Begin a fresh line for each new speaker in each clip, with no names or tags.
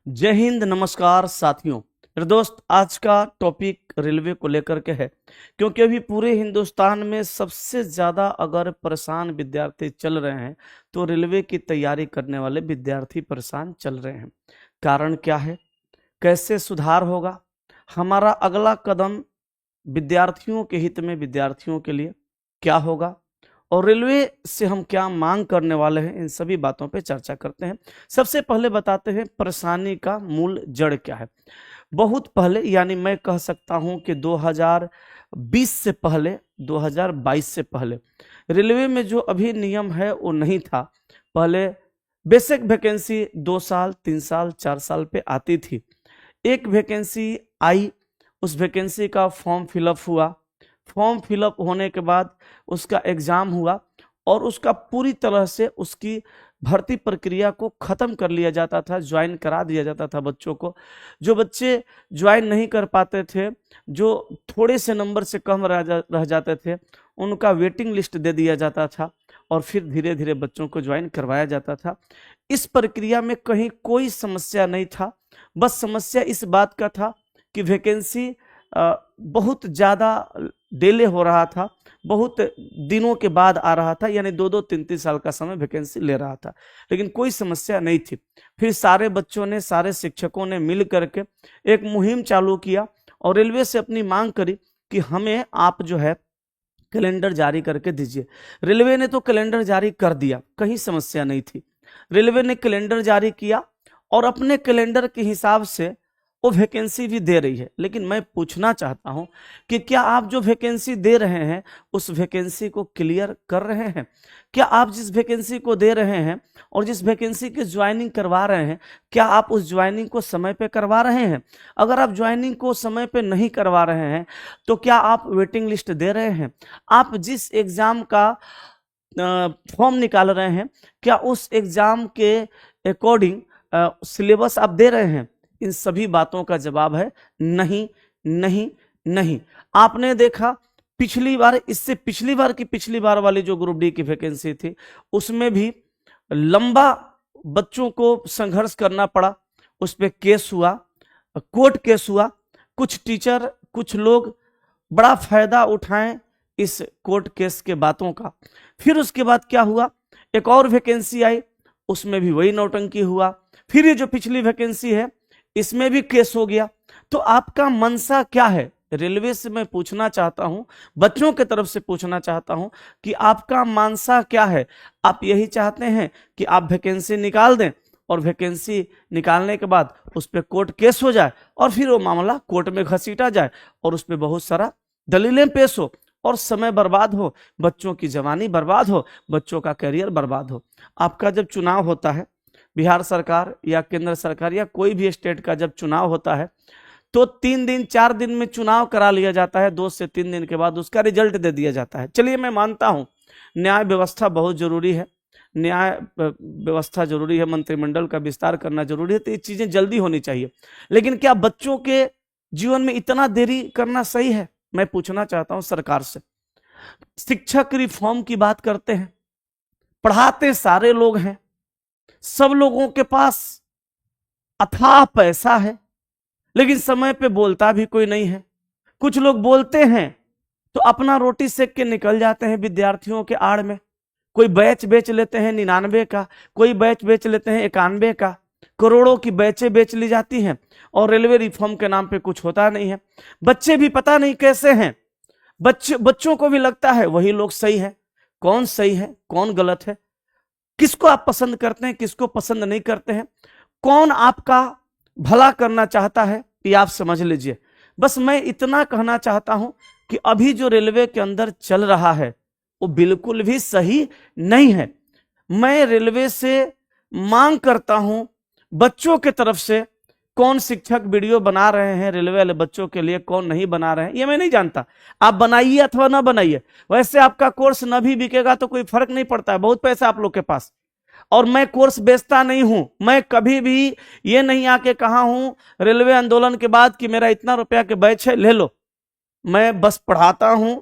जय हिंद, नमस्कार साथियों। मेरे दोस्त, आज का टॉपिक रेलवे को लेकर के है, क्योंकि अभी पूरे हिंदुस्तान में सबसे ज़्यादा अगर परेशान विद्यार्थी चल रहे हैं तो रेलवे की तैयारी करने वाले विद्यार्थी परेशान चल रहे हैं। कारण क्या है, कैसे सुधार होगा, हमारा अगला कदम विद्यार्थियों के हित में, विद्यार्थियों के लिए क्या होगा और रेलवे से हम क्या मांग करने वाले हैं, इन सभी बातों पे चर्चा करते हैं। सबसे पहले बताते हैं परेशानी का मूल जड़ क्या है। बहुत पहले, यानी मैं कह सकता हूं कि 2020 से पहले, 2022 से पहले रेलवे में जो अभी नियम है वो नहीं था। पहले बेसिक वैकेंसी 2 साल, 3 साल, 4 साल पे आती थी। एक वैकेंसी आई, उस वैकेंसी का फॉर्म फिलअप हुआ, फॉर्म फिलअप होने के बाद उसका एग्जाम हुआ और उसका पूरी तरह से उसकी भर्ती प्रक्रिया को खत्म कर लिया जाता था, ज्वाइन करा दिया जाता था बच्चों को। जो बच्चे ज्वाइन नहीं कर पाते थे, जो थोड़े से नंबर से कम रह जाते थे, उनका वेटिंग लिस्ट दे दिया जाता था और फिर धीरे धीरे बच्चों को ज्वाइन करवाया जाता था। इस प्रक्रिया में कहीं कोई समस्या नहीं था। बस समस्या इस बात का था कि वैकेंसी बहुत ज़्यादा डिले हो रहा था, बहुत दिनों के बाद आ रहा था, यानी 2-2, 3-3 साल का समय वैकेंसी ले रहा था, लेकिन कोई समस्या नहीं थी। फिर सारे बच्चों ने, सारे शिक्षकों ने मिल करके एक मुहिम चालू किया और रेलवे से अपनी मांग करी कि हमें आप जो है कैलेंडर जारी करके दीजिए। रेलवे ने तो कैलेंडर जारी कर दिया, कहीं समस्या नहीं थी। रेलवे ने कैलेंडर जारी किया और अपने कैलेंडर के हिसाब से वो वैकेंसी भी दे रही है। लेकिन मैं पूछना चाहता हूं कि क्या आप जो वैकेंसी दे रहे हैं उस वैकेंसी को क्लियर कर रहे हैं? क्या आप जिस वैकेंसी को दे रहे हैं और जिस वैकेंसी की ज्वाइनिंग करवा रहे हैं, क्या आप उस ज्वाइनिंग को समय पे करवा रहे हैं? अगर आप ज्वाइनिंग को समय पे नहीं करवा रहे हैं तो क्या आप वेटिंग लिस्ट दे रहे हैं? आप जिस एग्जाम का फॉर्म निकाल रहे हैं, क्या उस एग्जाम के अकॉर्डिंग सिलेबस आप दे रहे हैं? इन सभी बातों का जवाब है नहीं, नहीं, नहीं। आपने देखा पिछली बार, इससे पिछली बार वाली जो ग्रुप डी की वैकेंसी थी, उसमें भी लंबा बच्चों को संघर्ष करना पड़ा। उस पर केस हुआ, कोर्ट केस हुआ। कुछ टीचर, कुछ लोग बड़ा फायदा उठाएं इस कोर्ट केस के बातों का। फिर उसके बाद क्या हुआ, एक और वैकेंसी आई, उसमें भी वही नौटंकी हुआ। फिर ये जो पिछली वैकेंसी है, इसमें भी केस हो गया। तो आपका मनसा क्या है? रेलवे से मैं पूछना चाहता हूं, बच्चों की तरफ से पूछना चाहता हूं कि आपका मनसा क्या है? आप यही चाहते हैं कि आप वैकेंसी निकाल दें और वैकेंसी निकालने के बाद उस पर कोर्ट केस हो जाए और फिर वो मामला कोर्ट में घसीटा जाए और उस पर बहुत सारा दलीलें पेश हो और समय बर्बाद हो, बच्चों की जवानी बर्बाद हो, बच्चों का करियर बर्बाद हो। आपका जब चुनाव होता है, बिहार सरकार या केंद्र सरकार या कोई भी स्टेट का जब चुनाव होता है, तो 3 दिन 4 दिन में चुनाव करा लिया जाता है। 2 से 3 दिन के बाद उसका रिजल्ट दे दिया जाता है। चलिए, मैं मानता हूं न्याय व्यवस्था बहुत जरूरी है, न्याय व्यवस्था जरूरी है, मंत्रिमंडल का विस्तार करना जरूरी है, तो ये चीजें जल्दी होनी चाहिए। लेकिन क्या बच्चों के जीवन में इतना देरी करना सही है? मैं पूछना चाहता हूं सरकार से। शिक्षक रिफॉर्म की बात करते हैं, पढ़ाते सारे लोग हैं, सब लोगों के पास अथाह पैसा है, लेकिन समय पे बोलता भी कोई नहीं है। कुछ लोग बोलते हैं तो अपना रोटी सेक के निकल जाते हैं विद्यार्थियों के आड़ में। कोई बैच बेच लेते हैं 99 का, कोई बैच बेच लेते हैं 91 का। करोड़ों की बैचें बेच ली जाती हैं और रेलवे रिफॉर्म के नाम पे कुछ होता नहीं है। बच्चे भी पता नहीं कैसे हैं, बच्चों को भी लगता है वही लोग सही है। कौन सही है, कौन गलत है, किसको आप पसंद करते हैं, किसको पसंद नहीं करते हैं, कौन आपका भला करना चाहता है, ये आप समझ लीजिए। बस मैं इतना कहना चाहता हूं कि अभी जो रेलवे के अंदर चल रहा है वो बिल्कुल भी सही नहीं है। मैं रेलवे से मांग करता हूं, बच्चों के तरफ से, कौन शिक्षक वीडियो बना रहे हैं रेलवे वाले बच्चों के लिए, कौन नहीं बना रहे हैं, ये मैं नहीं जानता। आप बनाइए अथवा ना बनाइए, वैसे आपका कोर्स न भी बिकेगा तो कोई फर्क नहीं पड़ता है, बहुत पैसा आप लोग के पास। और मैं कोर्स बेचता नहीं हूं, मैं कभी भी ये नहीं आके कहा हूं रेलवे आंदोलन के बाद कि मेरा इतना रुपया के बैच है, ले लो। मैं बस पढ़ाता हूं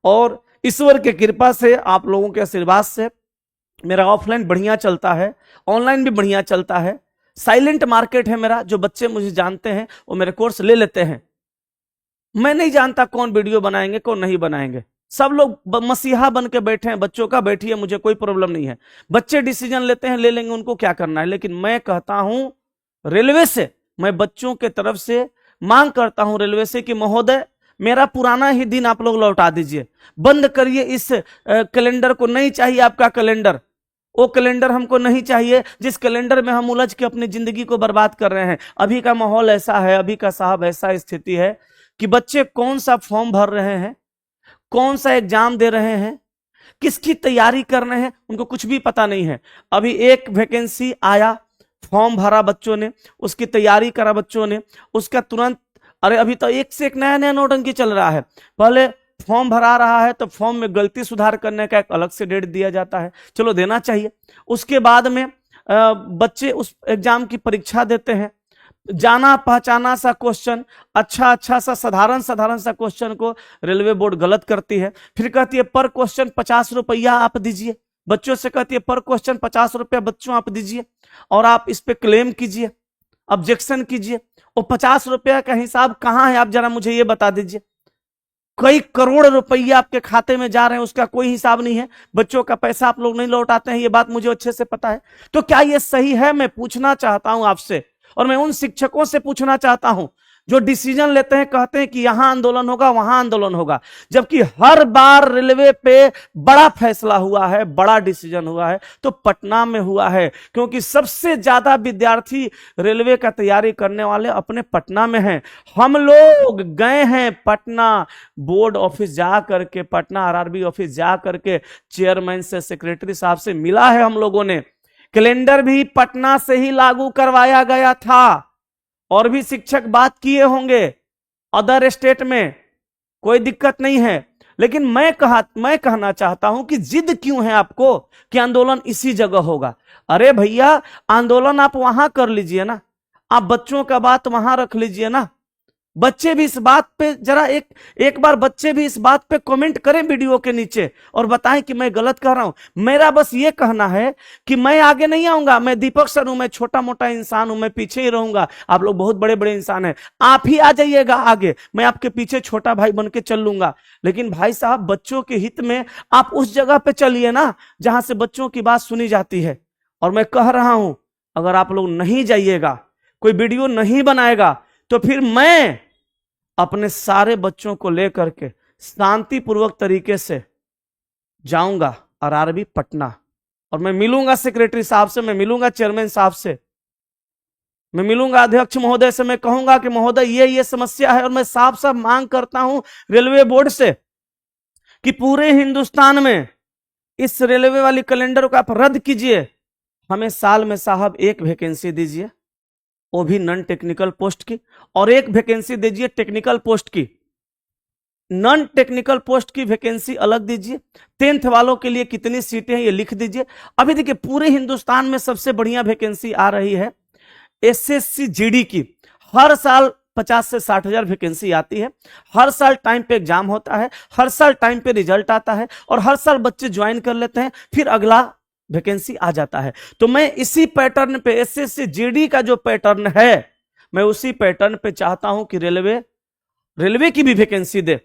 और ईश्वर की कृपा से, आप लोगों के आशीर्वाद से मेरा ऑफलाइन बढ़िया चलता है, ऑनलाइन भी बढ़िया चलता है। साइलेंट मार्केट है मेरा, जो बच्चे मुझे जानते हैं वो मेरे कोर्स ले लेते हैं। मैं नहीं जानता कौन वीडियो बनाएंगे कौन नहीं बनाएंगे, सब लोग मसीहा बन के बैठे हैं बच्चों का, बैठिए, मुझे कोई प्रॉब्लम नहीं है। बच्चे डिसीजन लेते हैं, ले लेंगे, उनको क्या करना है। लेकिन मैं कहता हूं रेलवे से, मैं बच्चों के तरफ से मांग करता हूं रेलवे से कि महोदय मेरा पुराना ही दिन आप लोग लौटा दीजिए, बंद करिए इस कैलेंडर को, नहीं चाहिए आपका कैलेंडर। वो कैलेंडर हमको नहीं चाहिए जिस कैलेंडर में हम उलझ के अपनी जिंदगी को बर्बाद कर रहे हैं। अभी का माहौल ऐसा है, अभी का साहब ऐसा स्थिति है कि बच्चे कौन सा फॉर्म भर रहे हैं, कौन सा एग्जाम दे रहे हैं, किसकी तैयारी कर रहे हैं, उनको कुछ भी पता नहीं है। अभी एक वैकेंसी आया, फॉर्म भरा बच्चों ने, उसकी तैयारी करा बच्चों ने, उसका तुरंत, अरे अभी तो एक से एक नया नया नौटंकी चल रहा है। पहले फॉर्म भरा रहा है तो फॉर्म में गलती सुधार करने का एक अलग से डेट दिया जाता है, चलो देना चाहिए। उसके बाद में बच्चे उस एग्जाम की परीक्षा देते हैं, जाना पहचाना सा क्वेश्चन, अच्छा सा साधारण सा क्वेश्चन को रेलवे बोर्ड गलत करती है। फिर कहती है पर क्वेश्चन 50 रुपया आप दीजिए, बच्चों से कहती है पर क्वेश्चन 50 रुपया बच्चों आप दीजिए और आप इस पे क्लेम कीजिए, ऑब्जेक्शन कीजिए। वो 50 रुपया का हिसाब कहां है आप जरा मुझे ये बता दीजिए। कई करोड़ रुपया आपके खाते में जा रहे हैं, उसका कोई हिसाब नहीं है। बच्चों का पैसा आप लोग नहीं लौटाते हैं, ये बात मुझे अच्छे से पता है। तो क्या ये सही है? मैं पूछना चाहता हूं आपसे, और मैं उन शिक्षकों से पूछना चाहता हूं जो डिसीजन लेते हैं, कहते हैं कि यहां आंदोलन होगा वहां आंदोलन होगा, जबकि हर बार रेलवे पे बड़ा फैसला हुआ है, बड़ा डिसीजन हुआ है तो पटना में हुआ है, क्योंकि सबसे ज्यादा विद्यार्थी रेलवे का तैयारी करने वाले अपने पटना में हैं। हम लोग गए हैं पटना, बोर्ड ऑफिस जा करके, पटना आरआरबी ऑफिस जा करके चेयरमैन से, सेक्रेटरी साहब से मिला है हम लोगों ने। कैलेंडर भी पटना से ही लागू करवाया गया था, और भी शिक्षक बात किए होंगे अदर स्टेट में, कोई दिक्कत नहीं है। लेकिन मैं कहना चाहता हूं कि जिद क्यों है आपको कि आंदोलन इसी जगह होगा? अरे भैया आंदोलन आप वहां कर लीजिए ना, आप बच्चों का बात वहां रख लीजिए ना। बच्चे भी इस बात पे जरा एक बार बच्चे भी इस बात पे कमेंट करें वीडियो के नीचे और बताएं कि मैं गलत कर रहा हूं। मेरा बस ये कहना है कि मैं आगे नहीं आऊंगा, मैं दीपक सर हूं, मैं छोटा मोटा इंसान हूं, मैं पीछे ही रहूंगा। आप लोग बहुत बड़े बड़े इंसान हैं, आप ही आ जाइएगा आगे, मैं आपके पीछे छोटा भाई बन के चल लूंगा। लेकिन भाई साहब बच्चों के हित में आप उस जगह पे चलिए ना जहां से बच्चों की बात सुनी जाती है। और मैं कह रहा हूं अगर आप लोग नहीं जाइएगा, कोई वीडियो नहीं बनाएगा, तो फिर मैं अपने सारे बच्चों को लेकर के शांतिपूर्वक तरीके से जाऊंगा आरआरबी पटना, और मैं मिलूंगा सेक्रेटरी साहब से, मैं मिलूंगा चेयरमैन साहब से, मैं मिलूंगा अध्यक्ष महोदय से। मैं कहूंगा कि महोदय ये समस्या है, और मैं साफ साफ मांग करता हूं रेलवे बोर्ड से कि पूरे हिंदुस्तान में इस रेलवे वाली कैलेंडर को आप रद्द कीजिए। हमें साल में साहब एक वैकेंसी दीजिए, वो भी नॉन टेक्निकल पोस्ट की, और एक वैकेंसी दीजिए टेक्निकल पोस्ट की। नॉन टेक्निकल पोस्ट की वैकेंसी अलग दीजिए। 10th वालों के लिए कितनी सीटें हैं ये लिख दीजिए। अभी देखिए पूरे हिंदुस्तान में सबसे बढ़िया वैकेंसी आ रही है एसएससी जीडी की। हर साल 50 से 60 हजार वैकेंसी आती है, हर साल टाइम पे एग्जाम होता है, हर साल टाइम पे रिजल्ट आता है, और हर साल बच्चे ज्वाइन कर लेते हैं, फिर अगला वैकेंसी आ जाता है। तो मैं इसी पैटर्न पे, एसएससी जीडी का जो पैटर्न है, मैं उसी पैटर्न पे चाहता हूं कि रेलवे की भी वैकेंसी दे।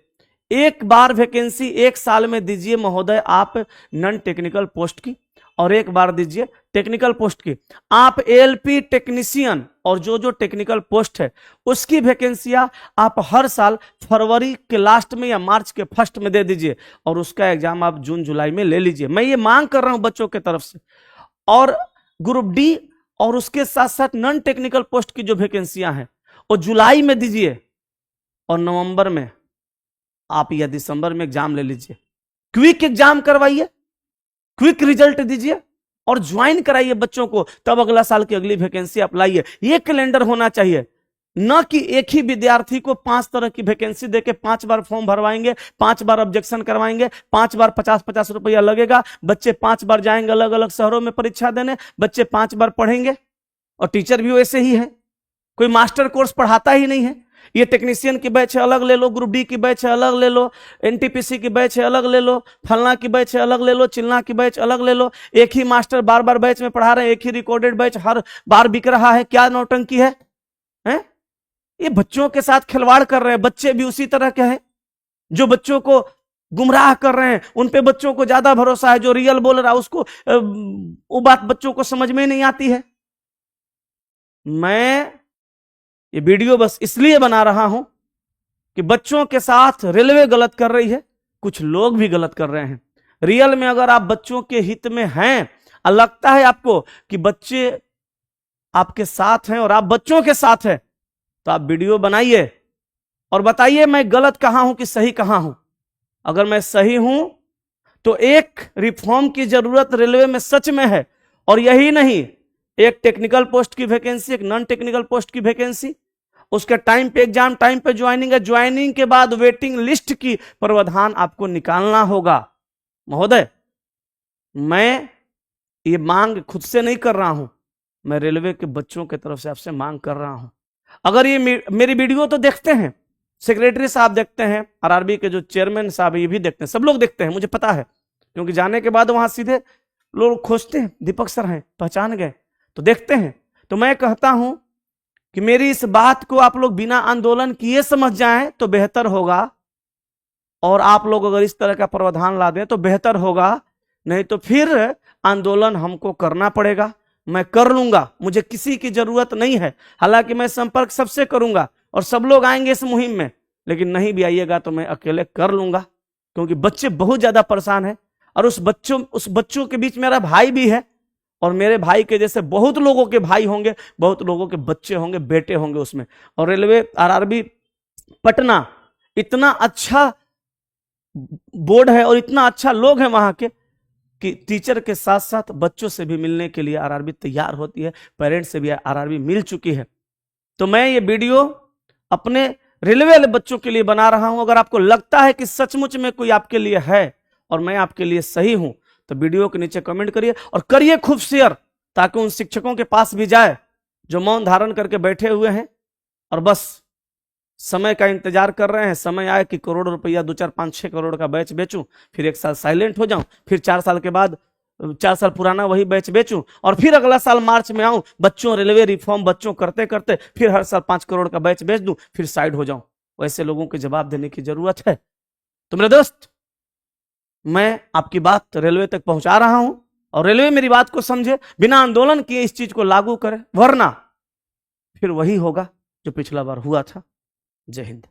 एक बार वैकेंसी एक साल में दीजिए महोदय आप नॉन टेक्निकल पोस्ट की, और एक बार दीजिए टेक्निकल पोस्ट की। आप एएलपी टेक्नीशियन और जो टेक्निकल पोस्ट है उसकी वैकेंसियां आप हर साल फरवरी के लास्ट में या मार्च के फर्स्ट में दे दीजिए, और उसका एग्जाम आप जून जुलाई में ले लीजिए। मैं ये मांग कर रहा हूं बच्चों की तरफ से। और ग्रुप डी और उसके साथ साथ नॉन टेक्निकल पोस्ट की जो वैकेंसियां हैं वो जुलाई में दीजिए, और नवंबर में आप या दिसंबर में एग्जाम ले लीजिए। क्विक एग्जाम करवाइए, क्विक रिजल्ट दीजिए और ज्वाइन कराइए बच्चों को, तब अगला साल की अगली वैकेंसी आप लाइए। ये कैलेंडर होना चाहिए, न कि एक ही विद्यार्थी को 5 तरह की वैकेंसी देके 5 बार फॉर्म भरवाएंगे, 5 बार ऑब्जेक्शन करवाएंगे, 5 बार 50-50 रुपया लगेगा, बच्चे 5 बार जाएंगे अलग अलग शहरों में परीक्षा देने, बच्चे 5 बार पढ़ेंगे, और टीचर भी वैसे ही है, कोई मास्टर कोर्स पढ़ाता ही नहीं है। ये टेक्नीशियन की बैच है अलग ले लो, ग्रुप डी की बैच है अलग ले लो, एनटीपीसी की बैच है अलग ले लो, फलना की बैच है अलग ले लो, चिलना की बैच अलग ले लो। एक ही मास्टर बार बार बैच में पढ़ा रहे हैं, एक ही रिकॉर्डेड बैच हर बार बिक रहा है। क्या नौटंकी है, हैं? ये बच्चों के साथ खिलवाड़ कर रहे हैं। बच्चे भी उसी तरह के हैं जो बच्चों को गुमराह कर रहे हैं, उन पे बच्चों को ज्यादा भरोसा है। जो रियल बोल रहा है उसको वो बात बच्चों को समझ में नहीं आती है। मैं ये वीडियो बस इसलिए बना रहा हूं कि बच्चों के साथ रेलवे गलत कर रही है, कुछ लोग भी गलत कर रहे हैं। रियल में अगर आप बच्चों के हित में हैं और लगता है आपको कि बच्चे आपके साथ हैं और आप बच्चों के साथ हैं, तो आप वीडियो बनाइए और बताइए मैं गलत कहां हूं कि सही कहां हूं। अगर मैं सही हूं तो एक रिफॉर्म की जरूरत रेलवे में सच में है, और यही नहीं, एक टेक्निकल पोस्ट की वैकेंसी, एक नॉन टेक्निकल पोस्ट की वैकेंसी, उसके टाइम पे एग्जाम, टाइम पे ज्वाइनिंग है, ज्वाइनिंग के बाद वेटिंग लिस्ट की प्रावधान आपको निकालना होगा। महोदय, मैं ये मांग खुद से नहीं कर रहा हूं, मैं रेलवे के बच्चों की तरफ से आपसे मांग कर रहा हूं। अगर ये मेरी वीडियो तो देखते हैं, सेक्रेटरी साहब देखते हैं, आरआरबी के जो चेयरमैन साहब ये भी देखते हैं, सब लोग देखते हैं, मुझे पता है, क्योंकि जाने के बाद वहां सीधे लोग खोजते हैं, दीपक सर हैं, पहचान गए, तो देखते हैं। तो मैं कहता हूं कि मेरी इस बात को आप लोग बिना आंदोलन किए समझ जाएं तो बेहतर होगा, और आप लोग अगर इस तरह का प्रावधान ला दें तो बेहतर होगा, नहीं तो फिर आंदोलन हमको करना पड़ेगा। मैं कर लूंगा, मुझे किसी की जरूरत नहीं है, हालांकि मैं संपर्क सबसे करूंगा और सब लोग आएंगे इस मुहिम में, लेकिन नहीं भी आइएगा तो मैं अकेले कर लूंगा, क्योंकि बच्चे बहुत ज्यादा परेशान हैं। और उस बच्चों के बीच मेरा भाई भी है, और मेरे भाई के जैसे बहुत लोगों के भाई होंगे, बहुत लोगों के बच्चे होंगे, बेटे होंगे उसमें। और रेलवे आरआरबी पटना इतना अच्छा बोर्ड है और इतना अच्छा लोग हैं वहां के, कि टीचर के साथ साथ बच्चों से भी मिलने के लिए आरआरबी तैयार होती है, पेरेंट्स से भी आरआरबी मिल चुकी है। तो मैं ये वीडियो अपने रेलवे वाले बच्चों के लिए बना रहा हूं। अगर आपको लगता है कि सचमुच में कोई आपके लिए है और मैं आपके लिए सही हूं, तो वीडियो के नीचे कमेंट करिए और करिए खूब शेयर, ताकि उन शिक्षकों के पास भी जाए जो मौन धारण करके बैठे हुए हैं और बस समय का इंतजार कर रहे हैं। समय आए कि करोड़ रुपया, 2, 4, 5, 6 करोड़ का बैच बेचूं, फिर 1 साल साइलेंट हो जाऊं, फिर 4 साल के बाद 4 साल पुराना वही बैच बेचूं, और फिर अगला साल मार्च में आऊं, बच्चों रेलवे रिफॉर्म बच्चों करते करते फिर हर साल 5 करोड़ का बैच बेच दूं, फिर साइड हो जाऊं। वैसे लोगों के जवाब देने की जरूरत है। तो मेरे दोस्त, मैं आपकी बात रेलवे तक पहुंचा रहा हूं, और रेलवे मेरी बात को समझे, बिना आंदोलन किए इस चीज को लागू करे, वरना फिर वही होगा जो पिछला बार हुआ था। जय हिंद।